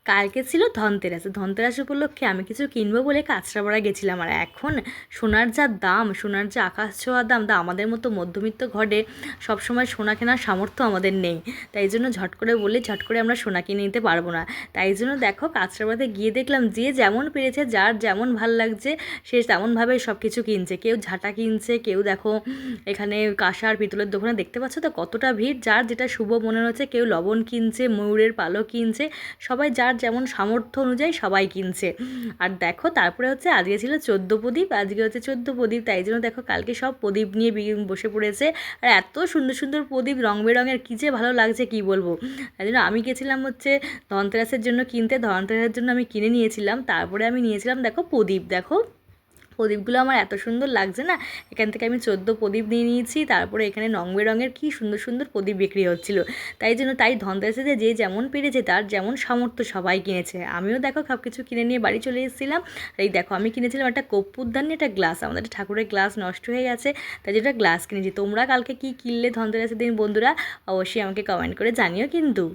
কালকে ছিল ধনতেরাস। ধনতেরাস উপলক্ষে আমি কিছু কিনবো বলে কাঁচরাপাড়া গেছিলাম। আর এখন সোনার যা দাম, সোনার যা আকাশ ছোঁয়া দাম, তা আমাদের মতো মধ্যবিত্ত ঘরে সবসময় সোনা কেনার সামর্থ্য আমাদের নেই। তাই জন্য ঝট করে বলে ঝট করে আমরা সোনা কিনে নিতে পারবো না। তাই জন্য দেখো কাঁচরাপাড়াতে গিয়ে দেখলাম যে যেমন পেরেছে, যার যেমন ভাল লাগছে সে তেমনভাবে সব কিছু কিনছে। কেউ ঝাঁটা কিনছে, কেউ দেখো এখানে কাঁসার পিতলের দোকানে দেখতে পাচ্ছ তো কতটা ভিড়, যার যেটা শুভ মনে হচ্ছে। কেউ লবণ কিনছে, ময়ূরের পালক কিনছে, সবাই যার যেমন সামর্থ্য অনুযায়ী সবাই কিনছে। আর দেখো তারপরে হচ্ছে আজকে ছিল 14 প্রদীপ, আজকে হচ্ছে 14 প্রদীপ। তাই জন্য দেখো কালকে সব প্রদীপ নিয়ে বসে পড়েছে। আর এত সুন্দর সুন্দর প্রদীপ, রং বেরঙের, কী যে ভালো লাগছে কি বলবো। তাই জন্য আমি গেছিলাম হচ্ছে ধনতেরাসের জন্য কিনতে, ধনতেরাসের জন্য আমি কিনে নিয়েছিলাম। তারপরে আমি নিয়েছিলাম দেখো প্রদীপ। দেখো প্রদীপগুলো আমার এত সুন্দর লাগছে না। এখান থেকে আমি 14 প্রদীপ নিয়ে নিয়েছি। তারপরে এখানে রং বেরঙের কী সুন্দর সুন্দর প্রদীপ বিক্রি হচ্ছিলো। তাই ধনতেরাসে যে যেমন পেরেছে, তার যেমন সামর্থ্য সবাই কিনেছে। আমিও দেখো সব কিছু কিনে নিয়ে বাড়ি চলে এসেছিলাম। এই দেখো আমি কিনেছিলাম একটা কর্পূরদানি, একটা গ্লাস। আমাদের ঠাকুরের গ্লাস নষ্ট হয়ে গেছে, তাই যেটা গ্লাস কিনেছি। তোমরা কালকে কী কিনলে ধনতেরাসের দিন বন্ধুরা, অবশ্যই আমাকে কমেন্ট করে জানিও কিন্তু।